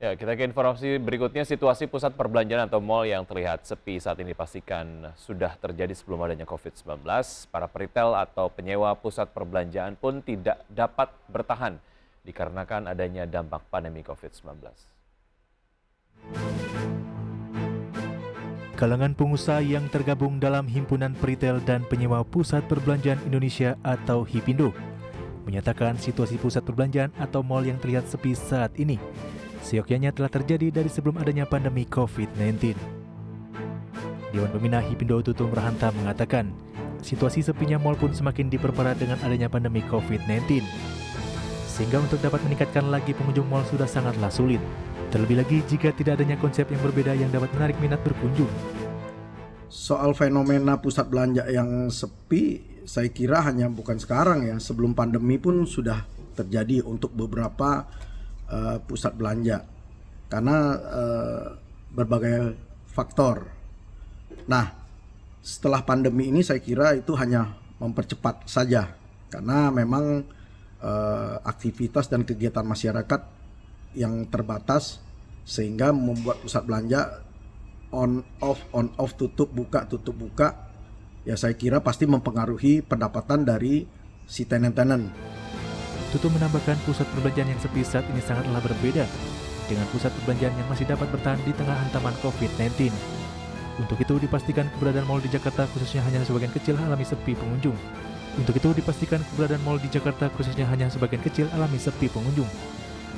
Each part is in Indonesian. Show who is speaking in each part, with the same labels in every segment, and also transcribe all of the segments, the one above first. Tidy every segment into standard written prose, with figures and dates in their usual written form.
Speaker 1: Ya, kita ke informasi berikutnya. Situasi pusat perbelanjaan atau mal yang terlihat sepi saat ini dipastikan sudah terjadi sebelum adanya COVID-19. Para peritel atau penyewa pusat perbelanjaan pun tidak dapat bertahan dikarenakan adanya dampak pandemi COVID-19.
Speaker 2: Kalangan pengusaha yang tergabung dalam Himpunan Peritel dan Penyewa Pusat Perbelanjaan Indonesia atau HIPINDO menyatakan situasi pusat perbelanjaan atau mal yang terlihat sepi saat ini seyogyanya telah terjadi dari sebelum adanya pandemi COVID-19. Dewan Pembina HIPINDO Tutum Rahanta mengatakan, situasi sepinya mal pun semakin diperparah dengan adanya pandemi COVID-19. Sehingga untuk dapat meningkatkan lagi pengunjung mal sudah sangatlah sulit. Terlebih lagi jika tidak adanya konsep yang berbeda yang dapat menarik minat berkunjung.
Speaker 3: Soal fenomena pusat belanja yang sepi, saya kira hanya bukan sekarang ya, sebelum pandemi pun sudah terjadi untuk beberapa pusat belanja karena berbagai faktor. Nah, setelah pandemi ini saya kira itu hanya mempercepat saja karena memang aktivitas dan kegiatan masyarakat yang terbatas sehingga membuat pusat belanja on off tutup buka ya saya kira pasti mempengaruhi pendapatan dari si tenant-tenant.
Speaker 2: Tutum menambahkan pusat perbelanjaan yang sepi saat ini sangatlah berbeda dengan pusat perbelanjaan yang masih dapat bertahan di tengah hantaman COVID-19. Untuk itu dipastikan keberadaan mal di Jakarta khususnya hanya sebagian kecil alami sepi pengunjung.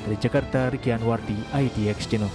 Speaker 2: Dari Jakarta, Ricky Anwardi, IDX Channel.